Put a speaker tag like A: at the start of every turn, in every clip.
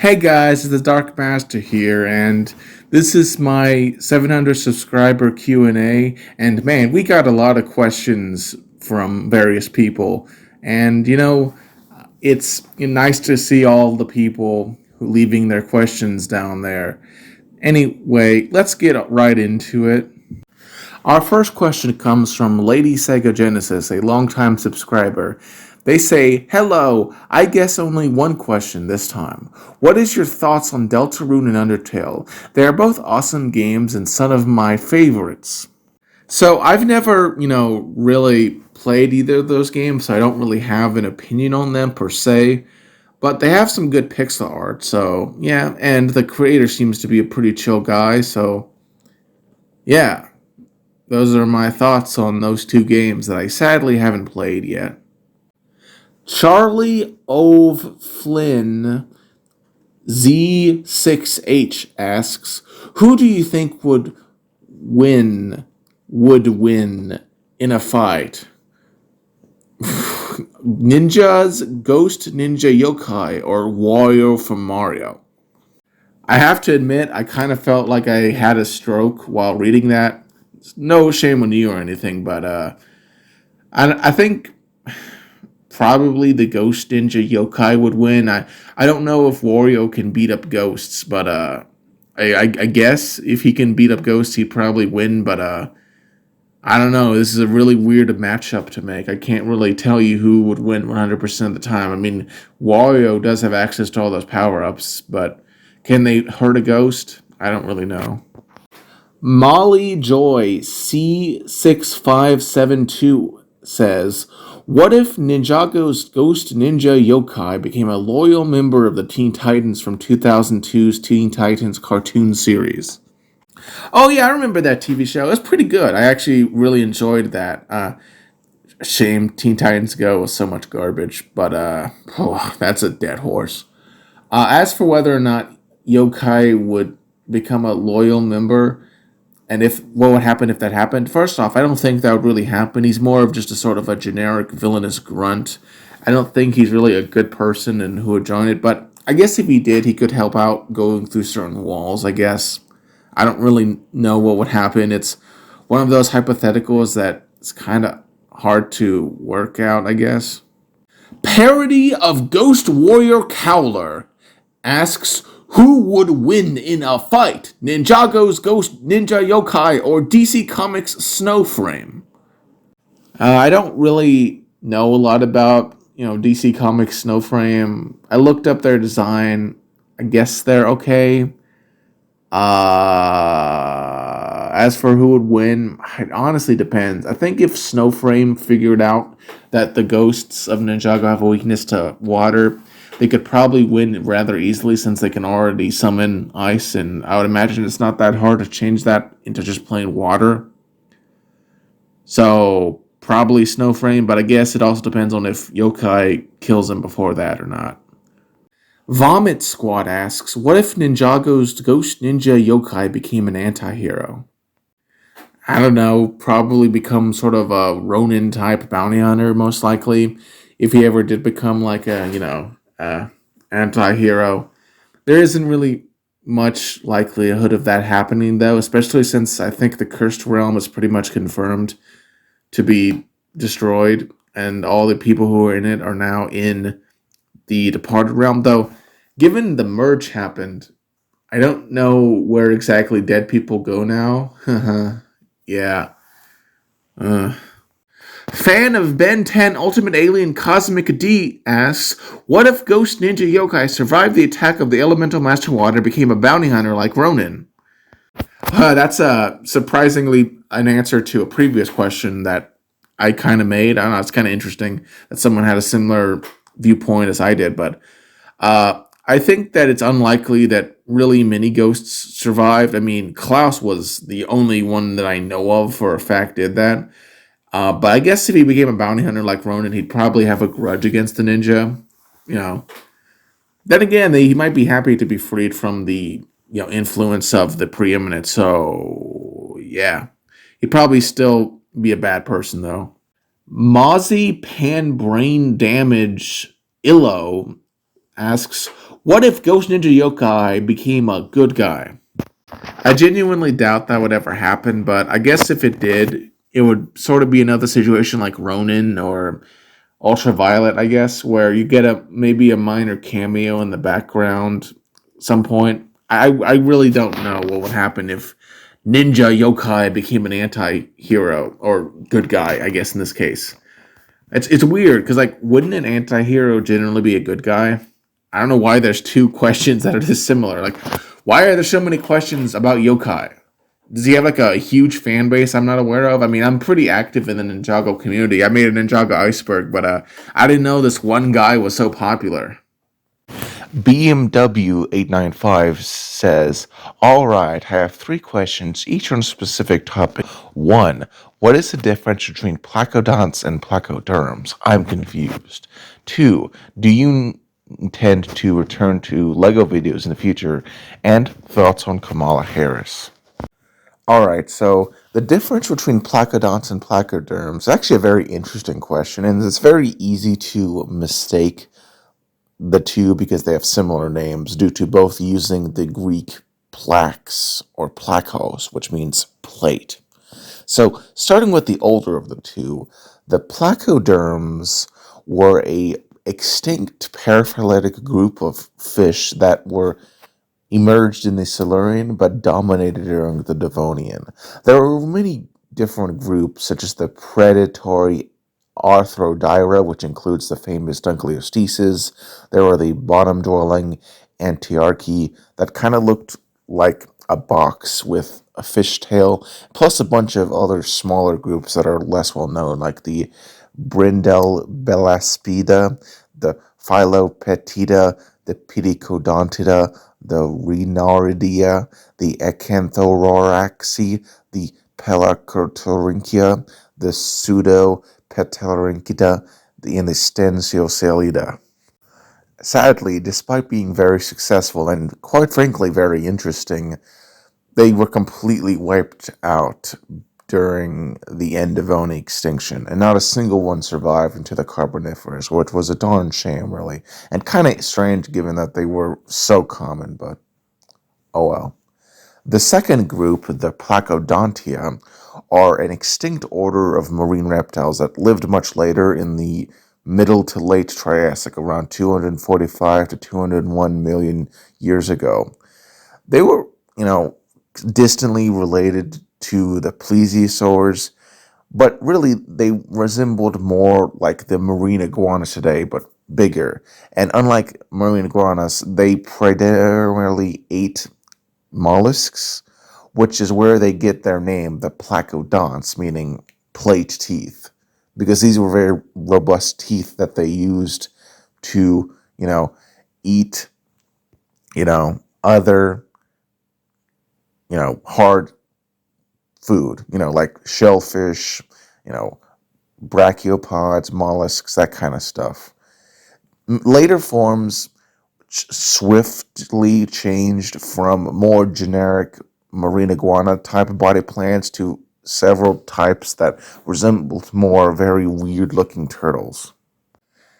A: Hey guys, it's the Dark Master here, and this is my 700 subscriber Q&A. And man, we got a lot of questions from various people, and it's nice to see all the people leaving their questions down there. Anyway, let's get right into it. Our first question comes from Lady Sega Genesis, a longtime subscriber. They say, "Hello, I guess only one question this time. What is your thoughts on DeltaRune and Undertale? They are both awesome games and some of my favorites." So I've never, really played either of those games, so I don't really have an opinion on them per se. But they have some good pixel art, so yeah, and the creator seems to be a pretty chill guy, so yeah. Those are my thoughts on those two games that I sadly haven't played yet. Charlie Ove Flynn Z6H asks, "Who do you think win in a fight? Ninjas, Ghost Ninja Yokai, or Wario from Mario?" I have to admit, I kind of felt like I had a stroke while reading that. No shame on you or anything, but I think probably the Ghost Ninja Yokai would win. I don't know if Wario can beat up ghosts, but I guess if he can beat up ghosts, he'd probably win. But I don't know. This is a really weird matchup to make. I can't really tell you who would win 100% of the time. I mean, Wario does have access to all those power ups, but can they hurt a ghost? I don't really know. Molly Joy C6572 says, "What if Ninjago's Ghost Ninja Yokai became a loyal member of the Teen Titans from 2002's Teen Titans cartoon series?" Oh yeah, I remember that TV show. It was pretty good. I actually really enjoyed that. Shame Teen Titans Go was so much garbage, but that's a dead horse. As for whether or not Yokai would become a loyal member, and if what would happen if that happened? First off, I don't think that would really happen. He's more of just a sort of a generic villainous grunt. I don't think he's really a good person and who would join it. But I guess if he did, he could help out going through certain walls. I guess I don't really know what would happen. It's one of those hypotheticals that it's kind of hard to work out. I guess. Parody of Ghost Warrior Cowler asks, "Who would win in a fight? Ninjago's Ghost Ninja Yokai or DC Comics Snowframe?" I don't really know a lot about, DC Comics Snowframe. I looked up their design. I guess they're okay. As for who would win, it honestly depends. I think if Snowframe figured out that the ghosts of Ninjago have a weakness to water, they could probably win rather easily since they can already summon ice, and I would imagine it's not that hard to change that into just plain water. So, probably Snowframe, but I guess it also depends on if Yokai kills him before that or not. Vomit Squad asks, "What if Ninjago's Ghost Ninja Yokai became an anti-hero?" I don't know, probably become sort of a Ronin type bounty hunter, most likely. If he ever did become like a anti-hero. There isn't really much likelihood of that happening, though, especially since I think the Cursed Realm is pretty much confirmed to be destroyed, and all the people who are in it are now in the Departed Realm. Though, given the merge happened, I don't know where exactly dead people go now. Yeah. Fan of Ben 10 Ultimate Alien Cosmic D asks, "What if Ghost Ninja Yokai survived the attack of the Elemental Master Water and became a bounty hunter like Ronin?" That's surprisingly an answer to a previous question that I kind of made. I don't know, it's kind of interesting that someone had a similar viewpoint as I did, but I think that it's unlikely that really many ghosts survived. I mean, Klaus was the only one that I know of for a fact did that. But I guess if he became a bounty hunter like Ronin, he'd probably have a grudge against the ninja. You know. Then again, he might be happy to be freed from the influence of the preeminent. So yeah, he'd probably still be a bad person though. Mozzie Pan Brain Damage Illo asks, What if Ghost Ninja Yokai became a good guy? I genuinely doubt that would ever happen, but I guess if it did, it would sort of be another situation like Ronin or Ultraviolet, I guess, where you get maybe a minor cameo in the background some point. I really don't know what would happen if Ninja Yokai became an anti-hero or good guy, I guess in this case. It's weird because like wouldn't an anti-hero generally be a good guy? I don't know why there's two questions that are this similar. Like why are there so many questions about Yokai? Does he have like a huge fan base I'm not aware of? I mean, I'm pretty active in the Ninjago community. I made a Ninjago iceberg, but I didn't know this one guy was so popular.
B: BMW 895 says, all right, I have three questions, each on a specific topic. 1. What is the difference between Placodonts and Placoderms? I'm confused. 2. Do you intend to return to LEGO videos in the future? And thoughts on Kamala Harris? Alright, so the difference between Placodonts and Placoderms is actually a very interesting question, and it's very easy to mistake the two because they have similar names due to both using the Greek plax or plakos, which means plate. So, starting with the older of the two, the placoderms were a extinct paraphyletic group of fish that were emerged in the Silurian but dominated during the Devonian. There were many different groups, such as the predatory Arthrodira, which includes the famous Dunkleosteces. There were the bottom-dwelling Antiarchy that kind of looked like a box with a fishtail, plus a bunch of other smaller groups that are less well known, like the Brindle Bellaspida, the Philopetida, the Pedicodontida, the Rhinaridia, the Acanthorhoraxi, the Pelacotorynchia, the Pseudo-Petalorhynchida, and the Stensiocelida. Sadly, despite being very successful and quite frankly very interesting, they were completely wiped out during the end of Devonian extinction, and not a single one survived into the Carboniferous, which was a darn shame, really, and kind of strange given that they were so common, but oh well. The second group, the Placodontia, are an extinct order of marine reptiles that lived much later in the middle to late Triassic, around 245 to 201 million years ago. They were, distantly related to the plesiosaurs, but really they resembled more like the marine iguanas today, but bigger. And unlike marine iguanas, they primarily ate mollusks, which is where they get their name, the Placodonts, meaning plate teeth, because these were very robust teeth that they used to, eat, other, hard food, like shellfish, brachiopods, mollusks, that kind of stuff. Later forms swiftly changed from more generic marine iguana type body plans to several types that resembled more very weird looking turtles.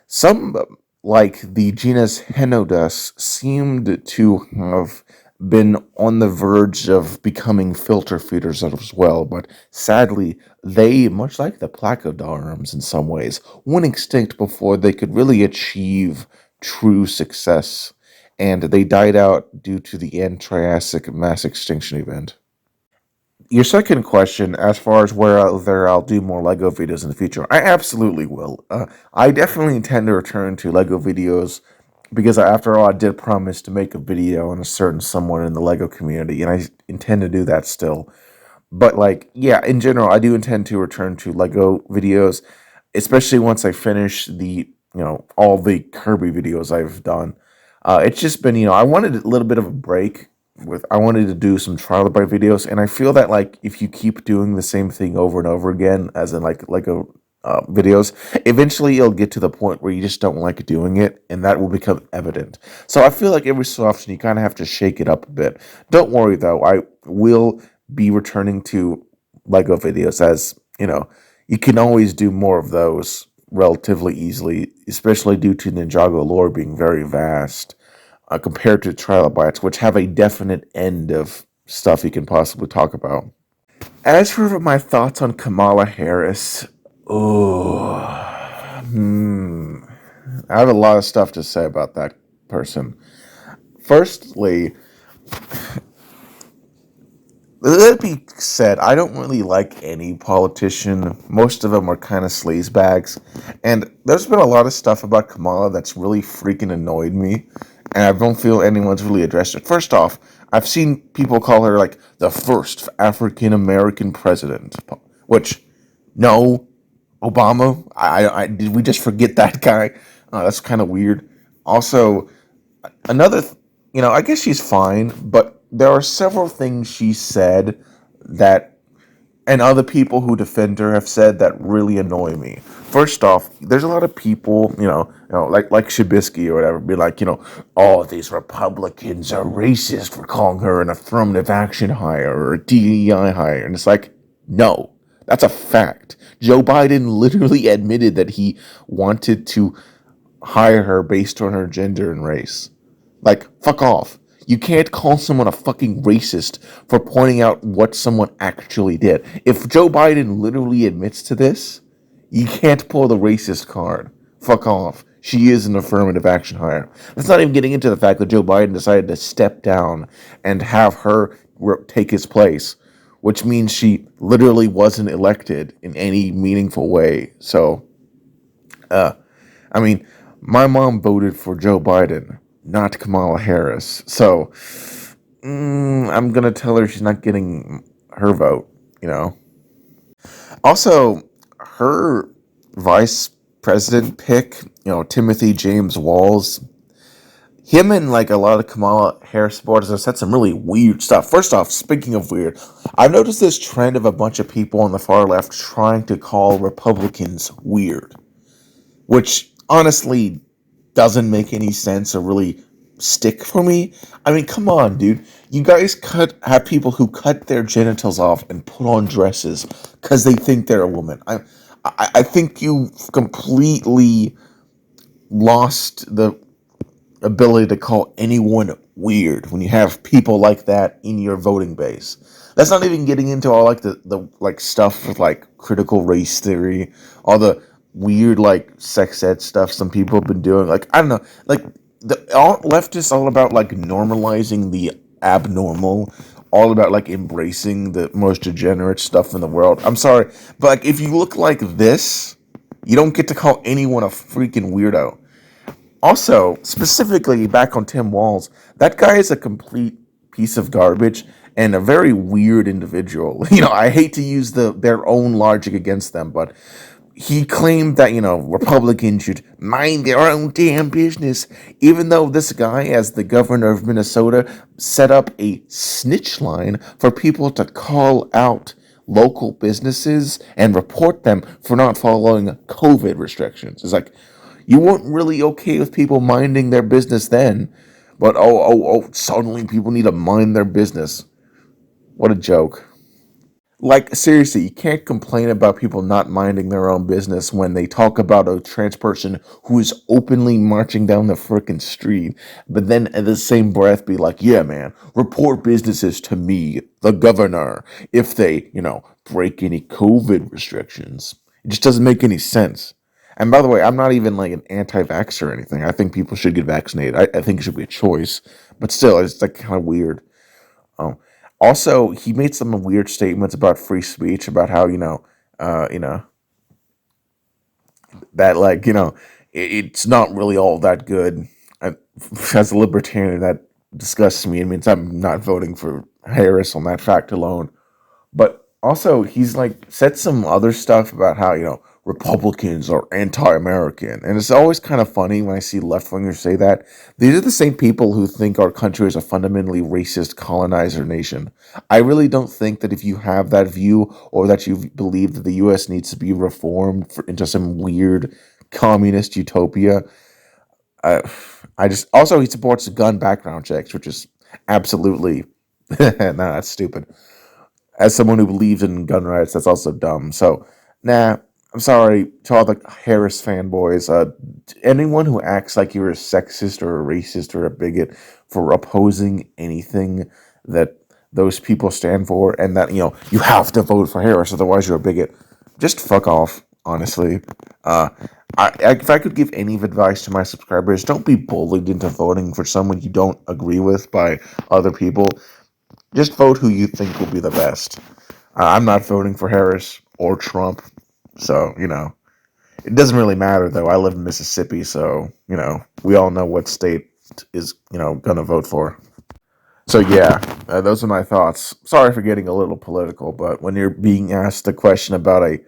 B: Some, like the genus Henodus, seemed to have been on the verge of becoming filter feeders as well, but sadly, they, much like the Placoderms in some ways, went extinct before they could really achieve true success, and they died out due to the end Triassic mass extinction event. Your second question, as far as whether I'll do more Lego videos in the future, I absolutely will. I definitely intend to return to Lego videos because, after all, I did promise to make a video on a certain someone in the Lego community, and I intend to do that still. But, yeah, in general, I do intend to return to Lego videos, especially once I finish all the Kirby videos I've done. It's just been, I wanted a little bit of a break I wanted to do some trial by videos, and I feel that if you keep doing the same thing over and over again, as in Lego videos, eventually you'll get to the point where you just don't like doing it, and that will become evident. So I feel like every so often you kind of have to shake it up a bit. Don't worry though, I will be returning to Lego videos, as you can always do more of those relatively easily, especially due to Ninjago lore being very vast. compared to trilobites, which have a definite end of stuff you can possibly talk about. As for my thoughts on Kamala Harris, oh, I have a lot of stuff to say about that person. Firstly, let it be said, I don't really like any politician. Most of them are kind of sleazebags. And there's been a lot of stuff about Kamala that's really freaking annoyed me. And I don't feel anyone's really addressed it. First off, I've seen people call her like the first African American president. Which, no, Obama? Did we just forget that guy? That's kind of weird. Also, another, I guess she's fine, but there are several things she said that, and other people who defend her have said that really annoy me. First off, there's a lot of people, like Shabisky or whatever, be like, oh, these Republicans are racist for calling her an affirmative action hire or a DEI hire, and it's like, no, that's a fact. Joe Biden literally admitted that he wanted to hire her based on her gender and race. Like, fuck off. You can't call someone a fucking racist for pointing out what someone actually did. If Joe Biden literally admits to this, you can't pull the racist card. Fuck off. She is an affirmative action hire. That's not even getting into the fact that Joe Biden decided to step down and have her take his place, which means she literally wasn't elected in any meaningful way. So, I mean, my mom voted for Joe Biden, not Kamala Harris. So I'm gonna tell her she's not getting her vote. Also, her vice president pick, Timothy James Walls, him and like a lot of Kamala Harris supporters have said some really weird stuff. First off, speaking of weird, I've noticed this trend of a bunch of people on the far left trying to call Republicans weird, which honestly doesn't make any sense or really stick for me. I mean, come on, dude. You guys have people who cut their genitals off and put on dresses because they think they're a woman. I think you completely lost the ability to call anyone weird when you have people like that in your voting base. That's not even getting into all like the like stuff with like critical race theory, all the weird like sex ed stuff some people have been doing. Like, I don't know, like all leftists all about like normalizing the abnormal, all about like embracing the most degenerate stuff in the world. I'm sorry, but like if you look like this, you don't get to call anyone a freaking weirdo. Also, specifically back on Tim Walz, that guy is a complete piece of garbage and a very weird individual. I hate to use their own logic against them, but he claimed that, Republicans should mind their own damn business, even though this guy, as the governor of Minnesota, set up a snitch line for people to call out local businesses and report them for not following COVID restrictions. It's like, you weren't really okay with people minding their business then, but suddenly people need to mind their business. What a joke. Like, seriously, you can't complain about people not minding their own business when they talk about a trans person who is openly marching down the frickin' street, but then at the same breath be like, yeah, man, report businesses to me, the governor, if they, break any COVID restrictions. It just doesn't make any sense. And by the way, I'm not even like an anti-vax or anything. I think people should get vaccinated. I think it should be a choice. But still, it's like kind of weird. Oh, also, he made some weird statements about free speech, about how uh, you know that like it's not really all that good. I, as a libertarian, that disgusts me. It means I'm not voting for Harris on that fact alone. But also, he's like said some other stuff about how Republicans are anti-American, and it's always kind of funny when I see left-wingers say that. These are the same people who think our country is a fundamentally racist colonizer nation. I really don't think that if you have that view, or that you believe that the U.S. needs to be reformed into some weird communist utopia. I, I just also he supports gun background checks, which is absolutely no, that's stupid. As someone who believes in gun rights, that's also dumb. So, nah, I'm sorry to all the Harris fanboys. Anyone who acts like you're a sexist or a racist or a bigot for opposing anything that those people stand for, and that you have to vote for Harris, otherwise you're a bigot. Just fuck off, honestly. Uh, if I could give any advice to my subscribers, don't be bullied into voting for someone you don't agree with by other people. Just vote who you think will be the best. I'm not voting for Harris or Trump, so it doesn't really matter though. I live in Mississippi, so we all know what state is gonna vote for. So yeah, those are my thoughts. Sorry for getting a little political, but when you're being asked a question about a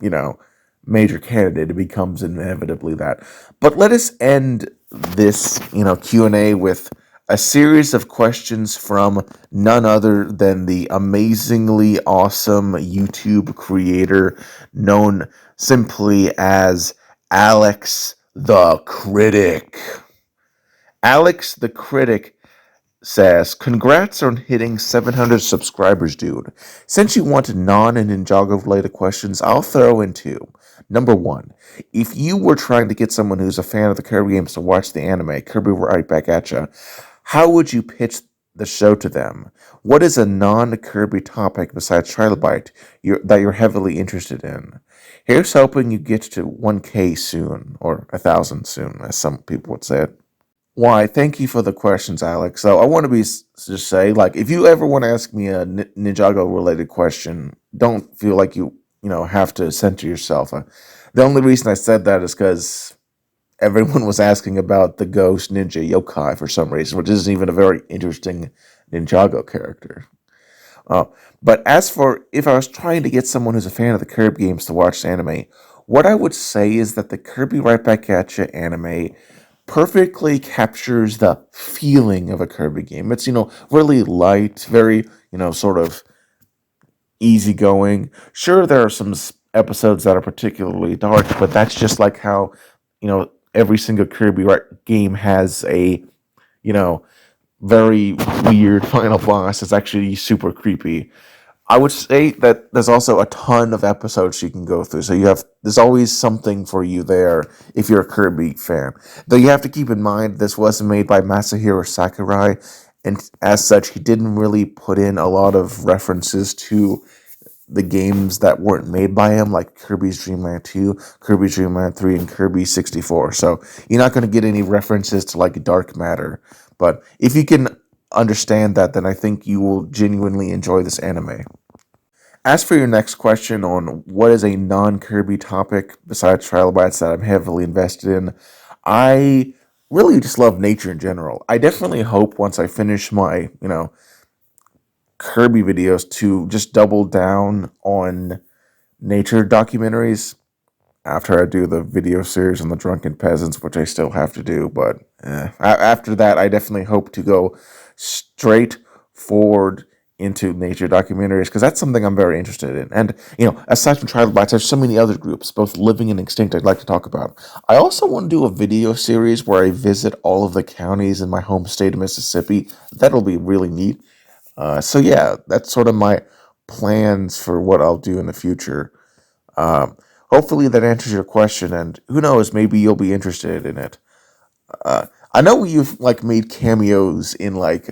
B: you know, major candidate, it becomes inevitably that. But let us end this, Q&A with a series of questions from none other than the amazingly awesome YouTube creator known simply as Alex the Critic. Alex the Critic says, "Congrats on hitting 700 subscribers, dude. Since you want non and Ninjago related questions, I'll throw in two. Number one, if you were trying to get someone who's a fan of the Kirby games to watch the anime, Kirby Right Back at Ya, how would you pitch the show to them? What is a non-Kirby topic besides Trilobite that you're heavily interested in? Here's hoping you get to 1K soon, or 1,000 soon, as some people would say it." Why, thank you for the questions, Alex. So I want to just say, like, if you ever want to ask me a Ninjago related question, don't feel like you have to censor yourself. The only reason I said that is because everyone was asking about the ghost Ninja Yokai for some reason, which isn't even a very interesting Ninjago character. Uh, but as for if I was trying to get someone who's a fan of the Kirby games to watch the anime, what I would say is that the Kirby Right Back at Ya anime perfectly captures the feeling of a Kirby game. It's, really light, very, sort of easygoing. Sure, there are some episodes that are particularly dark, but that's just like how, every single Kirby game has a, you know, very weird final boss. It's actually super creepy. I would say that there's also a ton of episodes you can go through. So there's always something for you there if you're a Kirby fan. Though you have to keep in mind this wasn't made by Masahiro Sakurai, and as such, he didn't really put in a lot of references to the games that weren't made by him, like Kirby's Dream Land 2, Kirby's Dream Land 3, and Kirby 64. So you're not going to get any references to like dark matter. But if you can understand that, then I think you will genuinely enjoy this anime. As for your next question on what is a non-Kirby topic besides trilobites that I'm heavily invested in, I really just love nature in general. I definitely hope once I finish my, Kirby videos to just double down on nature documentaries after I do the video series on the drunken peasants, which I still have to do. But after that, I definitely hope to go straight forward into nature documentaries because that's something I'm very interested in. And aside from trilobites, there's so many other groups, both living and extinct, I'd like to talk about. I also want to do a video series where I visit all of the counties in my home state of Mississippi. That'll be really neat. So yeah, that's sort of my plans for what I'll do in the future. Um, Hopefully that answers your question, and who knows, maybe you'll be interested in it. I know you've like made cameos in like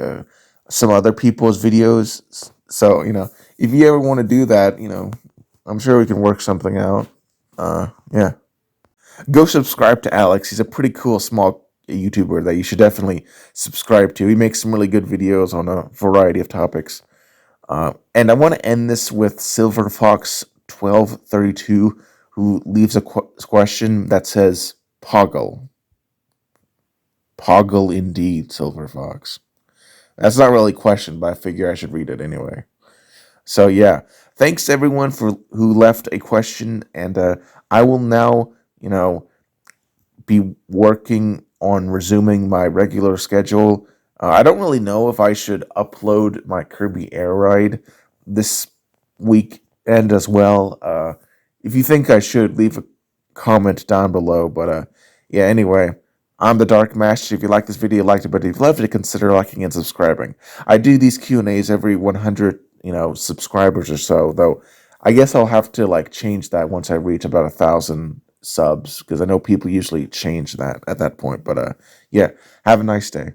B: some other people's videos, so if you ever want to do that, I'm sure we can work something out. Yeah, go subscribe to Alex. He's a pretty cool small YouTuber that you should definitely subscribe to. He makes some really good videos on a variety of topics. And I want to end this with Silver Fox 1232, who leaves a question that says Poggle. Poggle indeed, Silver Fox. That's not really a question, but I figure I should read it anyway. So yeah, thanks everyone for who left a question, and I will now, be working on resuming my regular schedule. I don't really know if I should upload my Kirby Air Ride this weekend as well. If you think I should, leave a comment down below. But yeah, anyway, I'm the Dark Master. If you like this video, like it, but if you'd love to consider liking and subscribing. I do these Q&As every 100, subscribers or so, though I guess I'll have to like change that once I reach about 1,000 subs because I know people usually change that at that point. But yeah, have a nice day.